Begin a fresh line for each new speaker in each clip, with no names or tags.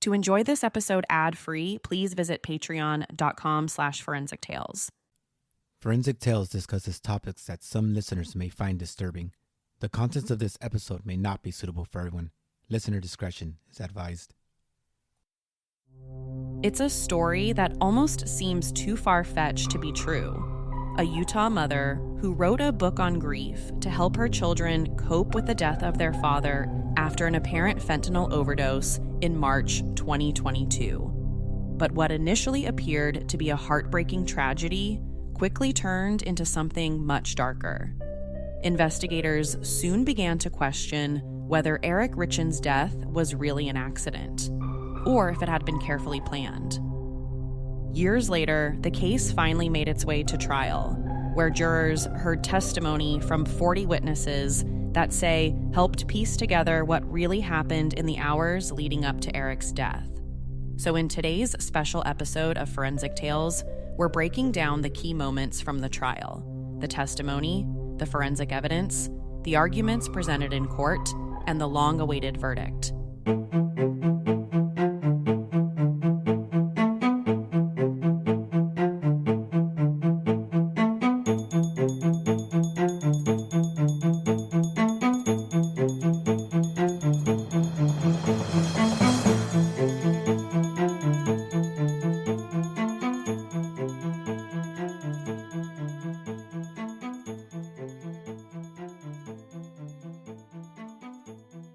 To enjoy this episode ad-free, please visit patreon.com/forensictales.
Forensic Tales discusses topics that some listeners may find disturbing. The contents of this episode may not be suitable for everyone. Listener discretion is advised.
It's a story that almost seems too far-fetched to be true. A Utah mother who wrote a book on grief to help her children cope with the death of their father after an apparent fentanyl overdose in March 2022. But what initially appeared to be a heartbreaking tragedy quickly turned into something much darker. Investigators soon began to question whether Eric Richins' death was really an accident, or if it had been carefully planned. Years later, the case finally made its way to trial, where jurors heard testimony from 40 witnesses that helped piece together what really happened in the hours leading up to Eric's death. So in today's special episode of Forensic Tales, we're breaking down the key moments from the trial, the testimony, the forensic evidence, the arguments presented in court, and the long-awaited verdict.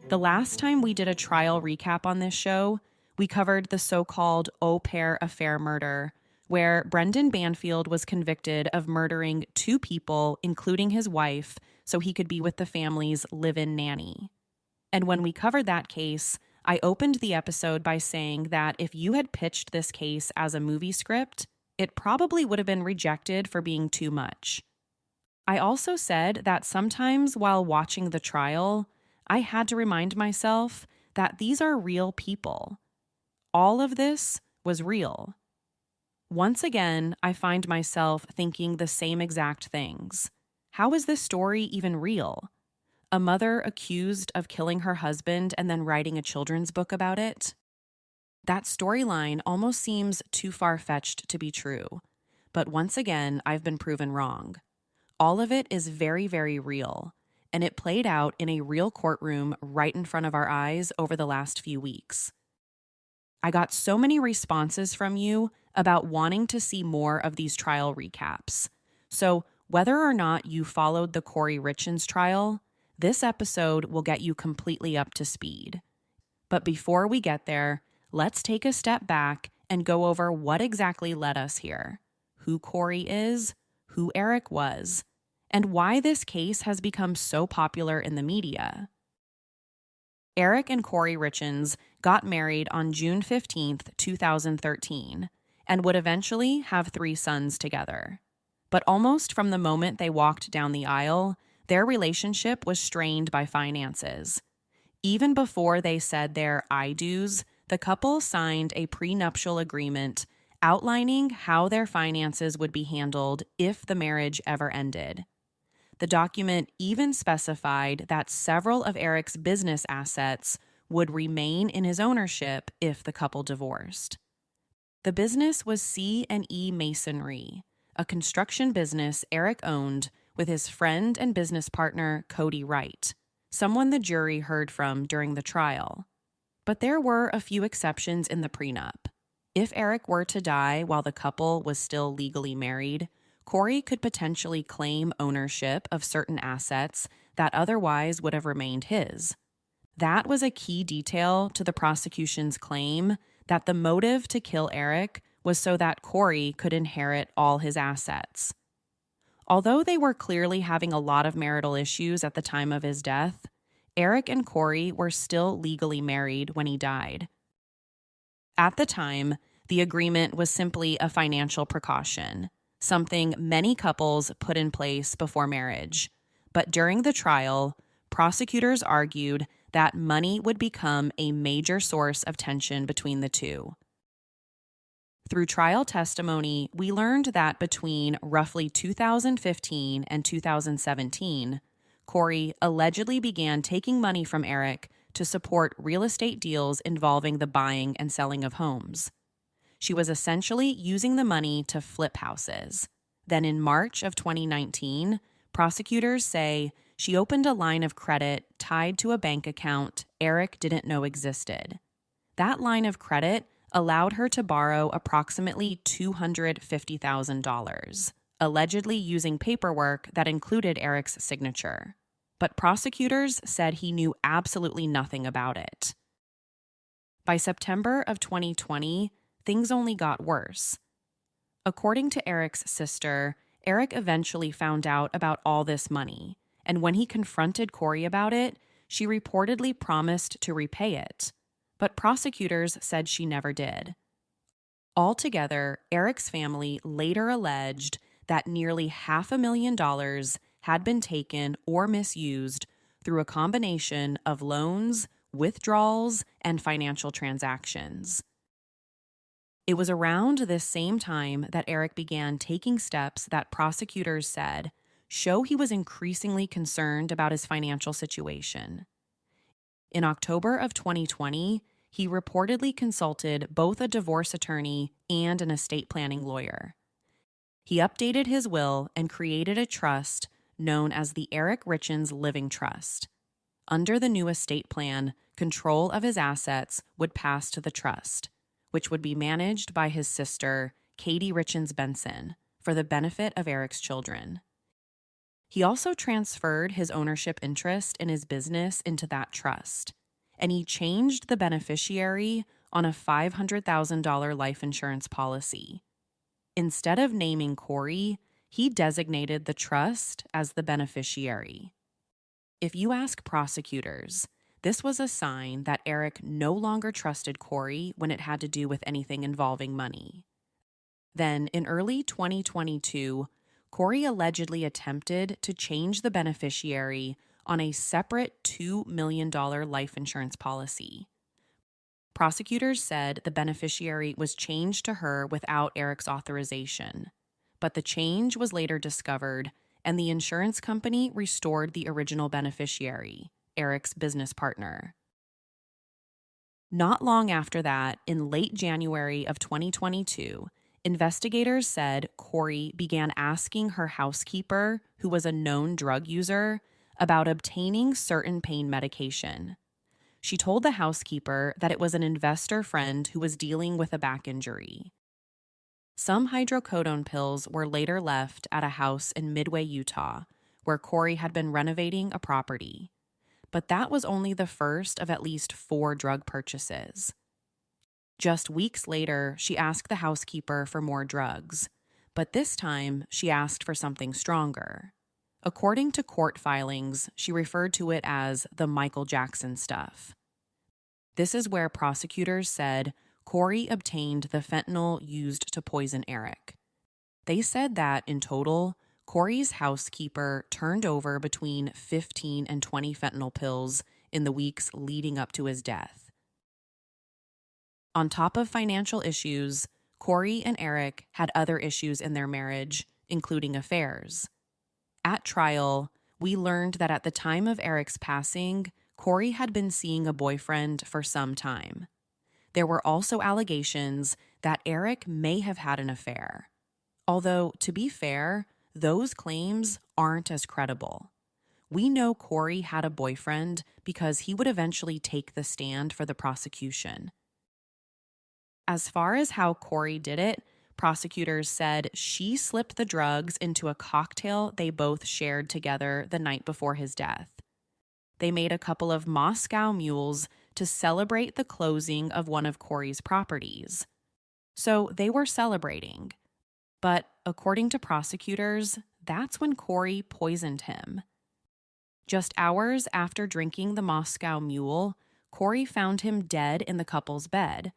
The last time we did a trial recap on this show, we covered the so-called au pair affair murder, where Brendan Banfield was convicted of murdering 2 people, including his wife, so he could be with the family's live-in nanny. And when we covered that case, I opened the episode by saying that if you had pitched this case as a movie script, it probably would have been rejected for being too much. I also said that sometimes while watching the trial, I had to remind myself that these are real people. All of this was real. Once again, I find myself thinking the same exact things. How is this story even real? A mother accused of killing her husband and then writing a children's book about it? That storyline almost seems too far-fetched to be true. But once again, I've been proven wrong. All of it is very, very real. And it played out in a real courtroom right in front of our eyes over the last few weeks. I got so many responses from you about wanting to see more of these trial recaps. So whether or not you followed the Kouri Richins trial, this episode will get you completely up to speed. But before we get there, let's take a step back and go over what exactly led us here, who Kouri is, who Eric was, and why this case has become so popular in the media. Eric and Kouri Richins got married on June 15th, 2013, and would eventually have 3 sons together. But almost from the moment they walked down the aisle, their relationship was strained by finances. Even before they said their I do's, the couple signed a prenuptial agreement outlining how their finances would be handled if the marriage ever ended. The document even specified that several of Eric's business assets would remain in his ownership if the couple divorced. The business was C&E Masonry, a construction business Eric owned with his friend and business partner Kouri Richins, someone the jury heard from during the trial. But there were a few exceptions in the prenup. If Eric were to die while the couple was still legally married, Kouri could potentially claim ownership of certain assets that otherwise would have remained his. That was a key detail to the prosecution's claim that the motive to kill Eric was so that Kouri could inherit all his assets. Although they were clearly having a lot of marital issues at the time of his death, Eric and Kouri were still legally married when he died. At the time, the agreement was simply a financial precaution, something many couples put in place before marriage. But during the trial, prosecutors argued that money would become a major source of tension between the two. Through trial testimony, we learned that between roughly 2015 and 2017, Kouri allegedly began taking money from Eric to support real estate deals involving the buying and selling of homes. She was essentially using the money to flip houses. Then in March of 2019, prosecutors say she opened a line of credit tied to a bank account Eric didn't know existed. That line of credit allowed her to borrow approximately $250,000, allegedly using paperwork that included Eric's signature. But prosecutors said he knew absolutely nothing about it. By September of 2020, things only got worse. According to Eric's sister, Eric eventually found out about all this money, and when he confronted Kouri about it, she reportedly promised to repay it. But prosecutors said she never did. Altogether, Eric's family later alleged that nearly $500,000 had been taken or misused through a combination of loans, withdrawals, and financial transactions. It was around this same time that Eric began taking steps that prosecutors said show he was increasingly concerned about his financial situation. In October of 2020, he reportedly consulted both a divorce attorney and an estate planning lawyer. He updated his will and created a trust known as the Eric Richins Living Trust. Under the new estate plan, control of his assets would pass to the trust, which would be managed by his sister, Kouri Richins Benson, for the benefit of Eric's children. He also transferred his ownership interest in his business into that trust, and he changed the beneficiary on a $500,000 life insurance policy. Instead of naming Kouri, he designated the trust as the beneficiary. If you ask prosecutors, this was a sign that Eric no longer trusted Kouri when it had to do with anything involving money. Then, in early 2022, Kouri allegedly attempted to change the beneficiary on a separate $2 million life insurance policy. Prosecutors said the beneficiary was changed to her without Eric's authorization, but the change was later discovered, and the insurance company restored the original beneficiary, Eric's business partner. Not long after that, in late January of 2022, investigators said Kouri began asking her housekeeper, who was a known drug user, about obtaining certain pain medication. She told the housekeeper that it was an investor friend who was dealing with a back injury. Some hydrocodone pills were later left at a house in Midway, Utah, where Kouri had been renovating a property. But that was only the first of at least 4 drug purchases. Just weeks later, she asked the housekeeper for more drugs, but this time she asked for something stronger. According to court filings, she referred to it as the Michael Jackson stuff. This is where prosecutors said Kouri obtained the fentanyl used to poison Eric. They said that, in total, Kouri's housekeeper turned over between 15 and 20 fentanyl pills in the weeks leading up to his death. On top of financial issues, Kouri and Eric had other issues in their marriage, including affairs. At trial, we learned that at the time of Eric's passing, Kouri had been seeing a boyfriend for some time. There were also allegations that Eric may have had an affair. Although, to be fair, those claims aren't as credible. We know Kouri had a boyfriend because he would eventually take the stand for the prosecution. As far as how Kouri did it, prosecutors said she slipped the drugs into a cocktail they both shared together the night before his death. They made a couple of Moscow mules to celebrate the closing of one of Kouri's properties. So they were celebrating. But according to prosecutors, that's when Kouri poisoned him. Just hours after drinking the Moscow Mule, Kouri found him dead in the couple's bed.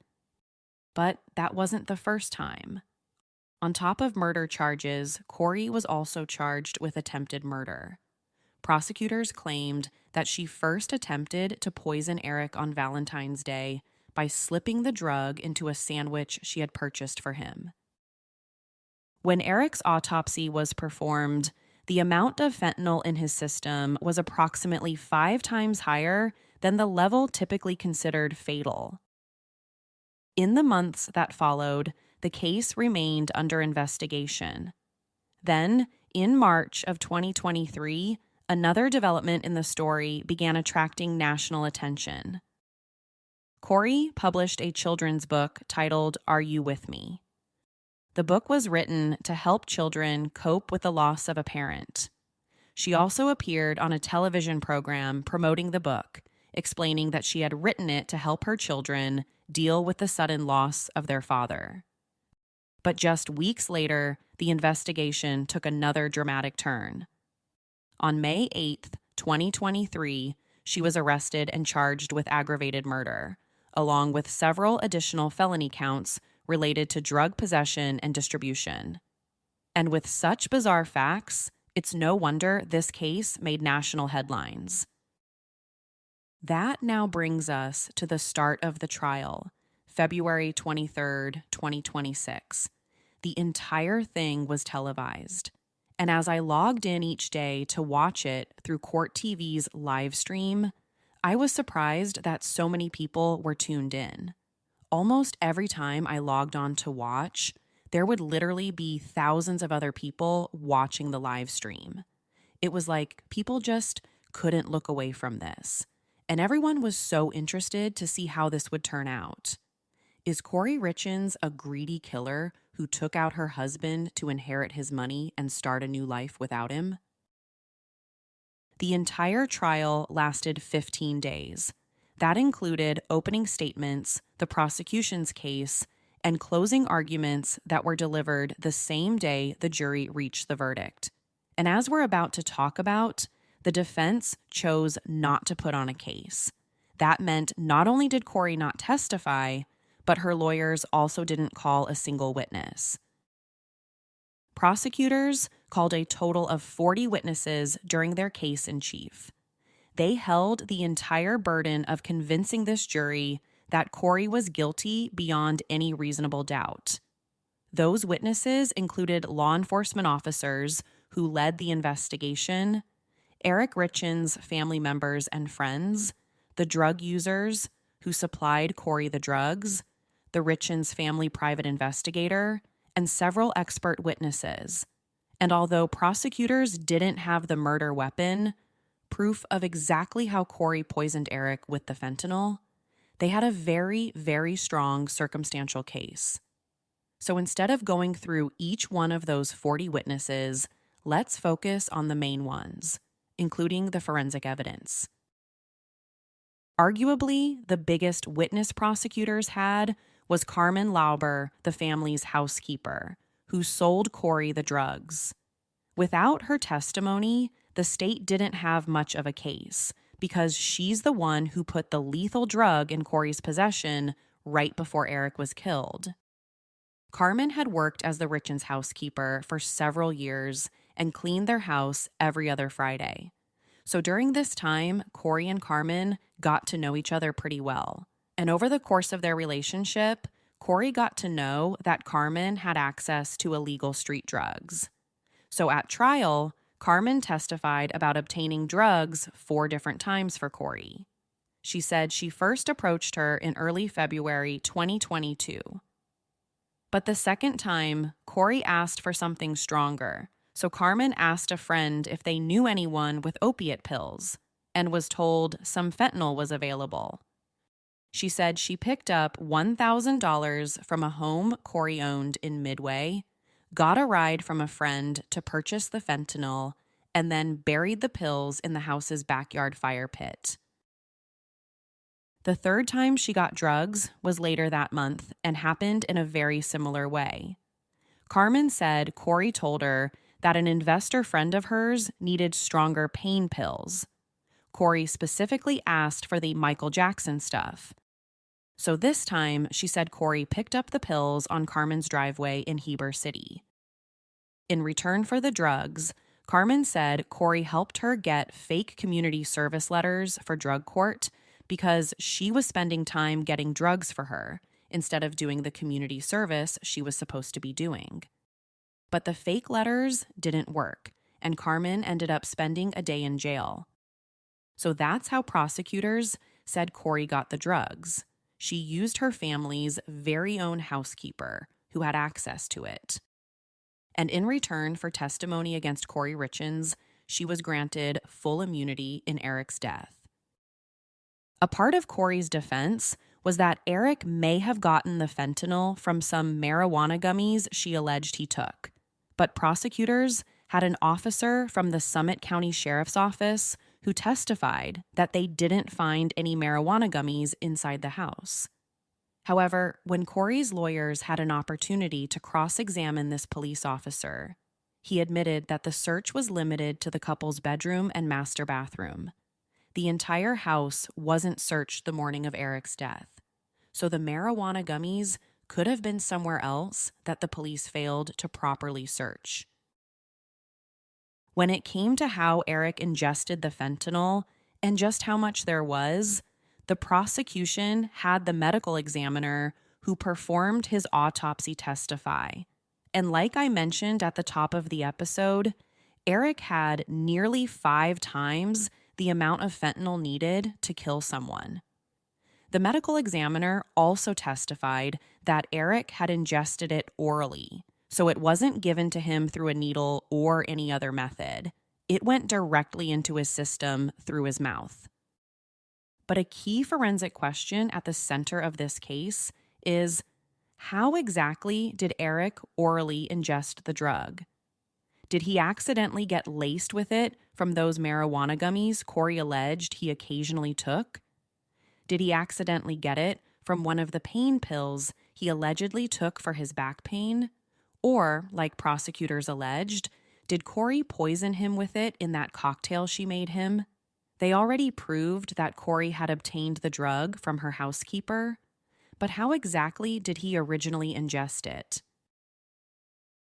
But that wasn't the first time. On top of murder charges, Kouri was also charged with attempted murder. Prosecutors claimed that she first attempted to poison Eric on Valentine's Day by slipping the drug into a sandwich she had purchased for him. When Eric's autopsy was performed, the amount of fentanyl in his system was approximately 5 times higher then the level typically considered fatal. In the months that followed, the case remained under investigation. Then, in March of 2023, another development in the story began attracting national attention. Kouri published a children's book titled Are You With Me? The book was written to help children cope with the loss of a parent. She also appeared on a television program promoting the book, explaining that she had written it to help her children deal with the sudden loss of their father. But just weeks later, the investigation took another dramatic turn. On May 8th, 2023, she was arrested and charged with aggravated murder, along with several additional felony counts related to drug possession and distribution. And with such bizarre facts, it's no wonder this case made national headlines. That now brings us to the start of the trial, February 23rd, 2026. The entire thing was televised. And as I logged in each day to watch it through Court TV's live stream, I was surprised that so many people were tuned in. Almost every time I logged on to watch, there would literally be thousands of other people watching the live stream. It was like people just couldn't look away from this. And everyone was so interested to see how this would turn out. Is Kouri Richins a greedy killer who took out her husband to inherit his money and start a new life without him? The entire trial lasted 15 days. That included opening statements, the prosecution's case, and closing arguments that were delivered the same day the jury reached the verdict. And as we're about to talk about, the defense chose not to put on a case. That meant not only did Kouri not testify, but her lawyers also didn't call a single witness. Prosecutors called a total of 40 witnesses during their case in chief. They held the entire burden of convincing this jury that Kouri was guilty beyond any reasonable doubt. Those witnesses included law enforcement officers who led the investigation, Eric Richins' family members and friends, the drug users who supplied Kouri the drugs, the Richins family private investigator, and several expert witnesses. And although prosecutors didn't have the murder weapon, proof of exactly how Kouri poisoned Eric with the fentanyl, they had a very, very strong circumstantial case. So instead of going through each one of those 40 witnesses, let's focus on the main ones, including the forensic evidence. Arguably, the biggest witness prosecutors had was Carmen Lauber, the family's housekeeper, who sold Kouri the drugs. Without her testimony, the state didn't have much of a case because she's the one who put the lethal drug in Kouri's possession right before Eric was killed. Carmen had worked as the Richins housekeeper for several years and cleaned their house every other Friday. So during this time, Kouri and Carmen got to know each other pretty well. And over the course of their relationship, Kouri got to know that Carmen had access to illegal street drugs. So at trial, Carmen testified about obtaining drugs 4 different times for Kouri. She said she first approached her in early February 2022. But the second time, Kouri asked for something stronger. So Carmen asked a friend if they knew anyone with opiate pills and was told some fentanyl was available. She said she picked up $1,000 from a home Kouri owned in Midway, got a ride from a friend to purchase the fentanyl, and then buried the pills in the house's backyard fire pit. The third time she got drugs was later that month and happened in a very similar way. Carmen said Kouri told her that an investor friend of hers needed stronger pain pills. Kouri specifically asked for the Michael Jackson stuff. So this time, she said Kouri picked up the pills on Carmen's driveway in Heber City. In return for the drugs, Carmen said Kouri helped her get fake community service letters for drug court because she was spending time getting drugs for her instead of doing the community service she was supposed to be doing. But the fake letters didn't work, and Carmen ended up spending a day in jail. So that's how prosecutors said Kouri got the drugs. She used her family's very own housekeeper, who had access to it. And in return for testimony against Kouri Richins, she was granted full immunity in Eric's death. A part of Kouri's defense was that Eric may have gotten the fentanyl from some marijuana gummies she alleged he took, but prosecutors had an officer from the Summit County Sheriff's Office who testified that they didn't find any marijuana gummies inside the house. However, when Kouri's lawyers had an opportunity to cross-examine this police officer, he admitted that the search was limited to the couple's bedroom and master bathroom. The entire house wasn't searched the morning of Eric's death, so the marijuana gummies could have been somewhere else that the police failed to properly search. When it came to how Eric ingested the fentanyl and just how much there was, the prosecution had the medical examiner who performed his autopsy testify. And like I mentioned at the top of the episode, Eric had nearly 5 times the amount of fentanyl needed to kill someone. The medical examiner also testified that Eric had ingested it orally, so it wasn't given to him through a needle or any other method. It went directly into his system through his mouth. But a key forensic question at the center of this case is, how exactly did Eric orally ingest the drug? Did he accidentally get laced with it from those marijuana gummies Kouri alleged he occasionally took? Did he accidentally get it from one of the pain pills he allegedly took for his back pain? Or, like prosecutors alleged, did Kouri poison him with it in that cocktail she made him? They already proved that Kouri had obtained the drug from her housekeeper, but how exactly did he originally ingest it?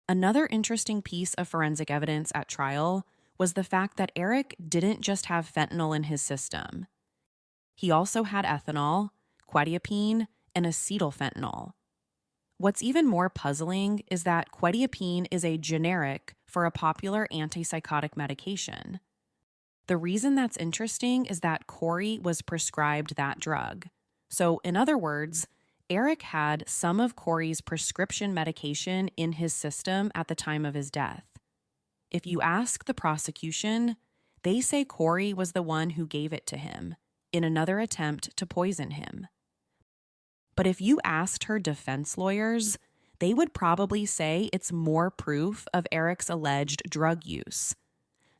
Another interesting piece of forensic evidence at trial was the fact that Eric didn't just have fentanyl in his system. He also had ethanol, quetiapine, and acetylfentanyl. What's even more puzzling is that quetiapine is a generic for a popular antipsychotic medication. The reason that's interesting is that Kouri was prescribed that drug. So, in other words, Eric had some of Kouri's prescription medication in his system at the time of his death. If you ask the prosecution, they say Kouri was the one who gave it to him in another attempt to poison him. But if you asked her defense lawyers, they would probably say it's more proof of Eric's alleged drug use.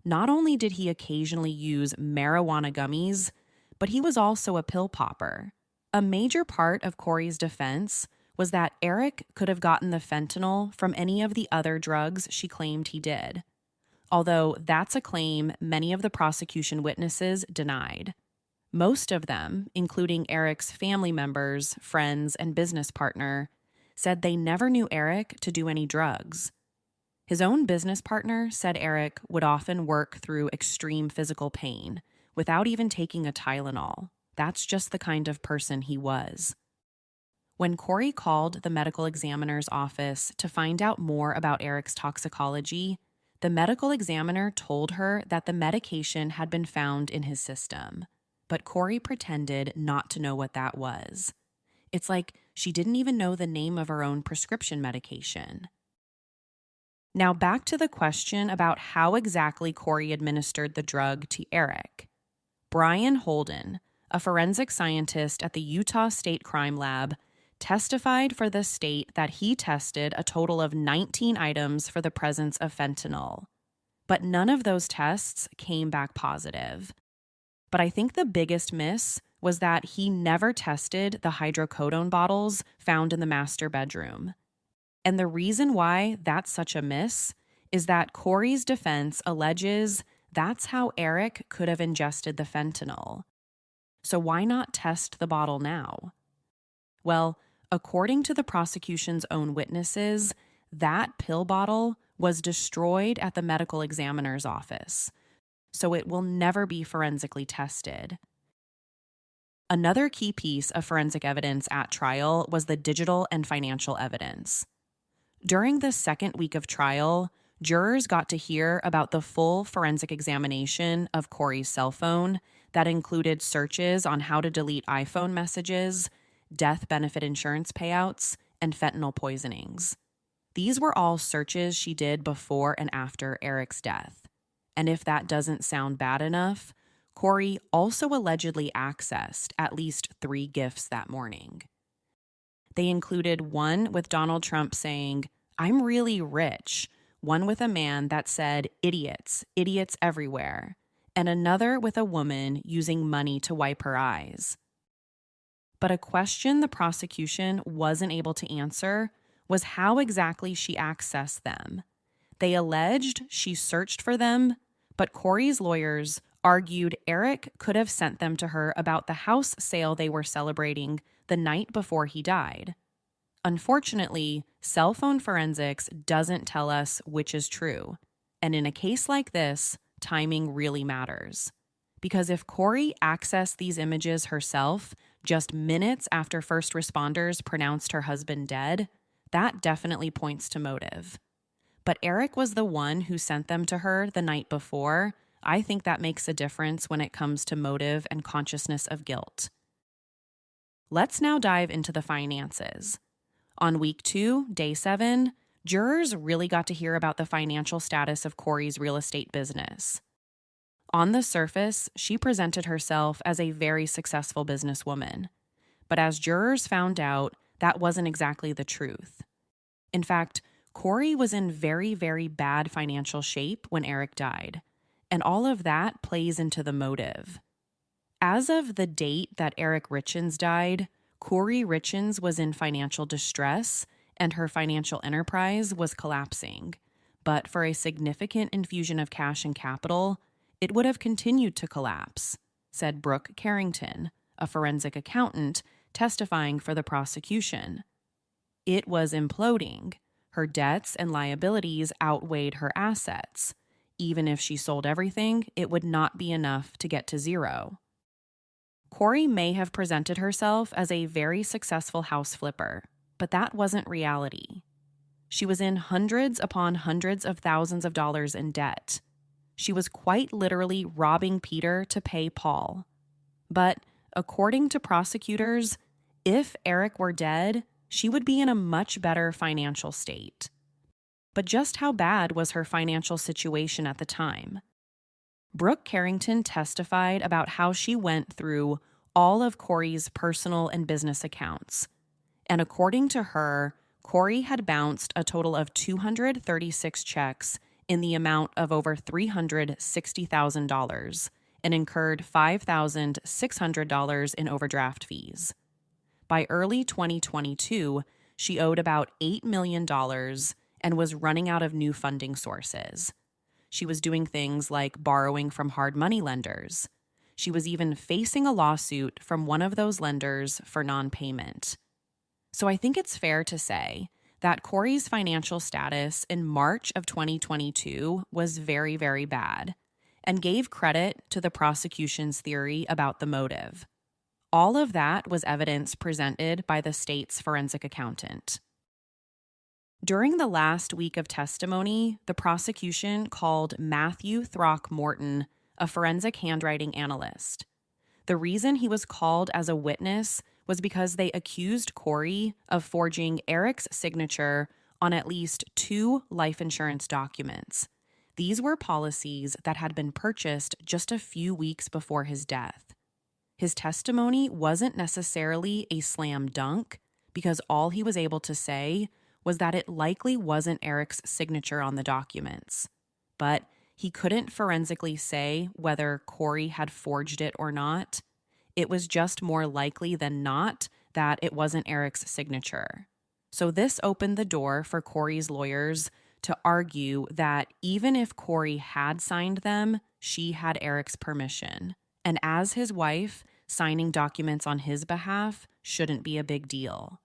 Not only did he occasionally use marijuana gummies, but he was also a pill popper. A major part of Kouri's defense was that Eric could have gotten the fentanyl from any of the other drugs she claimed he did. Although that's a claim many of the prosecution witnesses denied. Most of them, including Eric's family members, friends, and business partner, said they never knew Eric to do any drugs. His own business partner said Eric would often work through extreme physical pain without even taking a Tylenol. That's just the kind of person he was. When Kouri called the medical examiner's office to find out more about Eric's toxicology, the medical examiner told her that the medication had been found in his system, but Kouri pretended not to know what that was. It's like she didn't even know the name of her own prescription medication. Now back to the question about how exactly Kouri administered the drug to Eric. Brian Holden, a forensic scientist at the Utah State Crime Lab, testified for the state that he tested a total of 19 items for the presence of fentanyl. But none of those tests came back positive. But I think the biggest miss was that he never tested the hydrocodone bottles found in the master bedroom. And the reason why that's such a miss is that Kouri's defense alleges that's how Eric could have ingested the fentanyl. So why not test the bottle now? Well, according to the prosecution's own witnesses, that pill bottle was destroyed at the medical examiner's office, so it will never be forensically tested. Another key piece of forensic evidence at trial was the digital and financial evidence. During the second week of trial, jurors got to hear about the full forensic examination of Kouri's cell phone that included searches on how to delete iPhone messages, death benefit insurance payouts, and fentanyl poisonings. These were all searches she did before and after Eric's death. And if that doesn't sound bad enough, Kouri also allegedly accessed at least 3 gifts that morning. They included one with Donald Trump saying, "I'm really rich," one with a man that said, "Idiots, idiots everywhere," and another with a woman using money to wipe her eyes. But a question the prosecution wasn't able to answer was how exactly she accessed them. They alleged she searched for them, but Kouri's lawyers argued Eric could have sent them to her about the house sale they were celebrating the night before he died. Unfortunately, cell phone forensics doesn't tell us which is true. And in a case like this, timing really matters. Because if Kouri accessed these images herself just minutes after first responders pronounced her husband dead, that definitely points to motive. But Eric was the one who sent them to her the night before. I think that makes a difference when it comes to motive and consciousness of guilt. Let's now dive into the finances. On week 2, day 7, jurors really got to hear about the financial status of Kouri's real estate business. On the surface, she presented herself as a very successful businesswoman. But as jurors found out, that wasn't exactly the truth. In fact, Kouri was in very, very bad financial shape when Eric died. And all of that plays into the motive. As of the date that Eric Richins died, Kouri Richins was in financial distress and her financial enterprise was collapsing. But for a significant infusion of cash and capital, it would have continued to collapse, said Brooke Carrington, a forensic accountant testifying for the prosecution. It was imploding. Her debts and liabilities outweighed her assets. Even if she sold everything, it would not be enough to get to zero. Kouri may have presented herself as a very successful house flipper, but that wasn't reality. She was in hundreds upon hundreds of thousands of dollars in debt. She was quite literally robbing Peter to pay Paul. But according to prosecutors, if Eric were dead, she would be in a much better financial state. But just how bad was her financial situation at the time? Brooke Carrington testified about how she went through all of Kouri's personal and business accounts. And according to her, Kouri had bounced a total of 236 checks in the amount of over $360,000 and incurred $5,600 in overdraft fees. By early 2022, she owed about $8 million and was running out of new funding sources. She was doing things like borrowing from hard money lenders. She was even facing a lawsuit from one of those lenders for non-payment. So I think it's fair to say that Kouri's financial status in March of 2022 was very, very bad, and gave credit to the prosecution's theory about the motive. All of that was evidence presented by the state's forensic accountant. During the last week of testimony, the prosecution called Matthew Throckmorton a forensic handwriting analyst. The reason he was called as a witness was because they accused Kouri of forging Eric's signature on at least 2 life insurance documents. These were policies that had been purchased just a few weeks before his death. His testimony wasn't necessarily a slam dunk because all he was able to say was that it likely wasn't Eric's signature on the documents. But he couldn't forensically say whether Kouri had forged it or not. It was just more likely than not that it wasn't Eric's signature. So this opened the door for Kouri's lawyers to argue that even if Kouri had signed them, she had Eric's permission. And as his wife, signing documents on his behalf shouldn't be a big deal.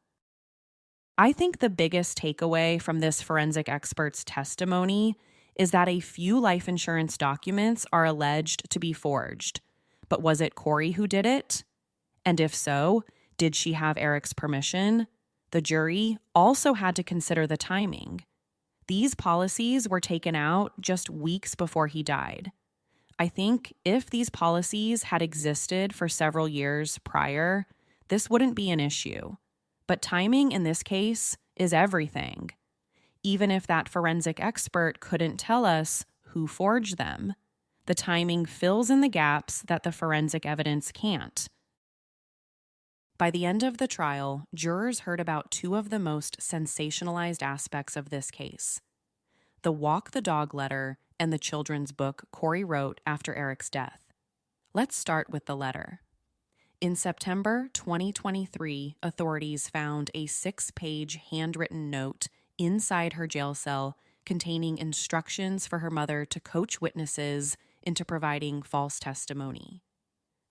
I think the biggest takeaway from this forensic expert's testimony is that a few life insurance documents are alleged to be forged. But was it Kouri who did it? And if so, did she have Eric's permission? The jury also had to consider the timing. These policies were taken out just weeks before he died. I think if these policies had existed for several years prior, this wouldn't be an issue. But timing in this case is everything. Even if that forensic expert couldn't tell us who forged them, the timing fills in the gaps that the forensic evidence can't. By the end of the trial, jurors heard about two of the most sensationalized aspects of this case: the walk the dog letter and the children's book Kouri wrote after Eric's death. Let's start with the letter. In September 2023, authorities found a 6-page handwritten note inside her jail cell containing instructions for her mother to coach witnesses into providing false testimony.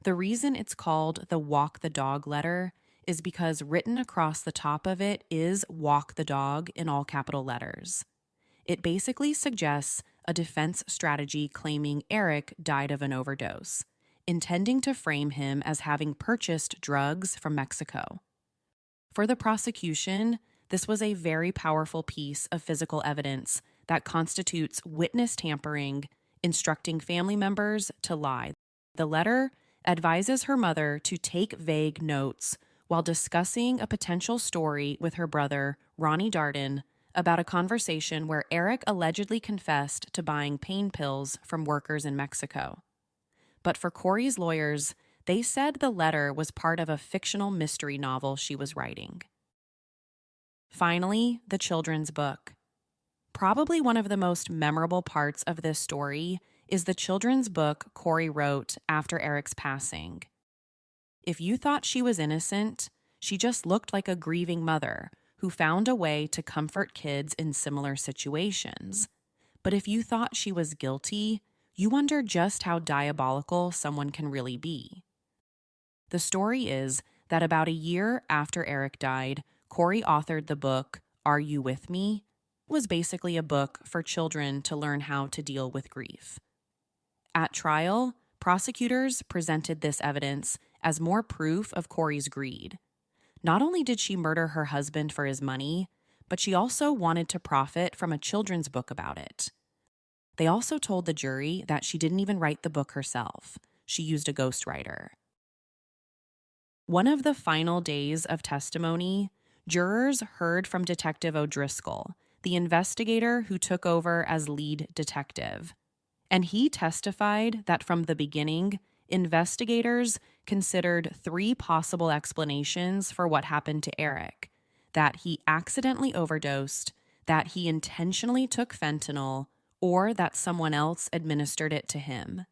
The reason it's called the Walk the Dog letter is because written across the top of it is "walk the dog" in all capital letters. It basically suggests a defense strategy claiming Eric died of an overdose, intending to frame him as having purchased drugs from Mexico. For the prosecution, this was a very powerful piece of physical evidence that constitutes witness tampering, instructing family members to lie. The letter advises her mother to take vague notes while discussing a potential story with her brother, Ronnie Darden, about a conversation where Eric allegedly confessed to buying pain pills from workers in Mexico. But for Kouri's lawyers, they said the letter was part of a fictional mystery novel she was writing. Finally, the children's book. Probably one of the most memorable parts of this story is the children's book Kouri wrote after Eric's passing. If you thought she was innocent, she just looked like a grieving mother who found a way to comfort kids in similar situations. But if you thought she was guilty, you wonder just how diabolical someone can really be. The story is that about a year after Eric died, Kouri authored the book Are You With Me? It was basically a book for children to learn how to deal with grief. At trial, prosecutors presented this evidence as more proof of Kouri's greed. Not only did she murder her husband for his money, but she also wanted to profit from a children's book about it. They also told the jury that she didn't even write the book herself. She used a ghostwriter. One of the final days of testimony, jurors heard from Detective O'Driscoll, the investigator who took over as lead detective. And he testified that from the beginning, investigators considered 3 possible explanations for what happened to Eric: that he accidentally overdosed, that he intentionally took fentanyl, or that someone else administered it to him.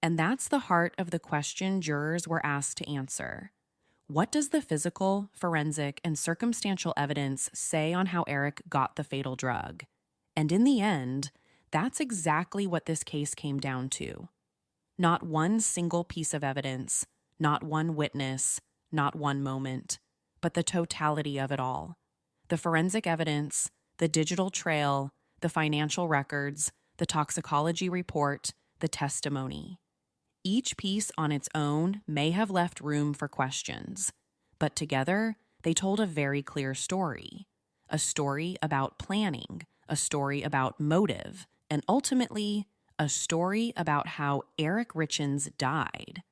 And that's the heart of the question jurors were asked to answer. What does the physical, forensic, and circumstantial evidence say on how Eric got the fatal drug? And in the end, that's exactly what this case came down to. Not one single piece of evidence, not one witness, not one moment, but the totality of it all. The forensic evidence, the digital trail, the financial records, the toxicology report, the testimony. Each piece on its own may have left room for questions, but together they told a very clear story. A story about planning, a story about motive, and ultimately, a story about how Eric Richins died.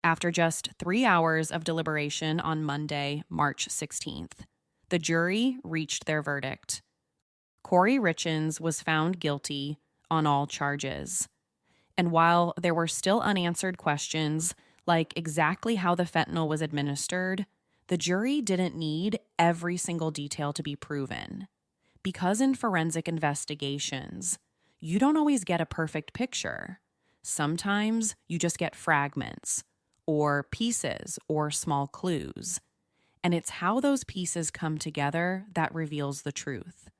After just 3 hours of deliberation on Monday, March 16th, the jury reached their verdict. Kouri Richins was found guilty on all charges. And while there were still unanswered questions, like exactly how the fentanyl was administered, the jury didn't need every single detail to be proven. Because in forensic investigations, you don't always get a perfect picture. Sometimes you just get fragments, or pieces, or small clues. And it's how those pieces come together that reveals the truth.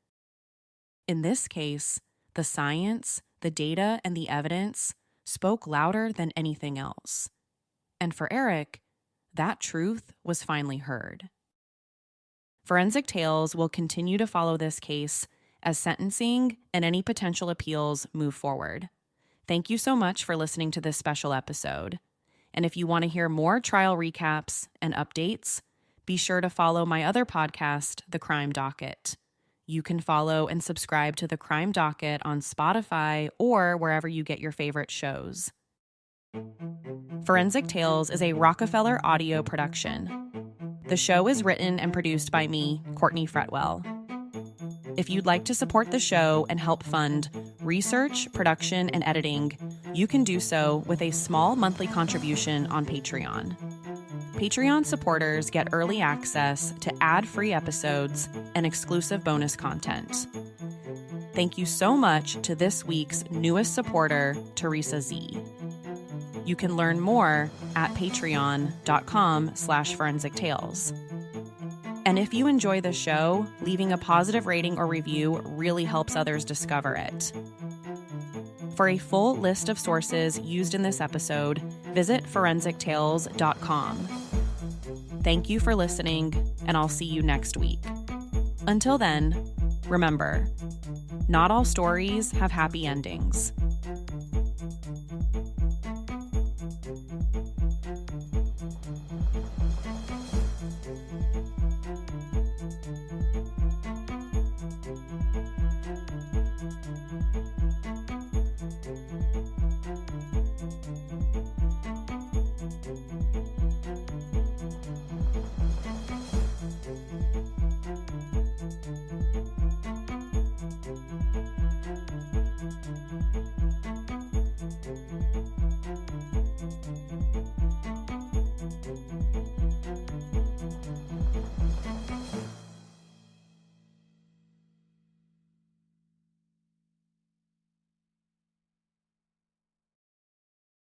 In this case, the science, the data, and the evidence spoke louder than anything else. And for Eric, that truth was finally heard. Forensic Tales will continue to follow this case as sentencing and any potential appeals move forward. Thank you so much for listening to this special episode. And if you want to hear more trial recaps and updates, be sure to follow my other podcast, The Crime Docket. You can follow and subscribe to The Crime Docket on Spotify or wherever you get your favorite shows. Forensic Tales is a Rockefeller audio production. The show is written and produced by me, Courtney Fretwell. If you'd like to support the show and help fund research, production, and editing, you can do so with a small monthly contribution on Patreon. Patreon supporters get early access to ad-free episodes and exclusive bonus content. Thank you so much to this week's newest supporter, Teresa Z. You can learn more at patreon.com/Forensic Tales. And if you enjoy the show, leaving a positive rating or review really helps others discover it. For a full list of sources used in this episode, visit forensictales.com. Thank you for listening, and I'll see you next week. Until then, remember, not all stories have happy endings.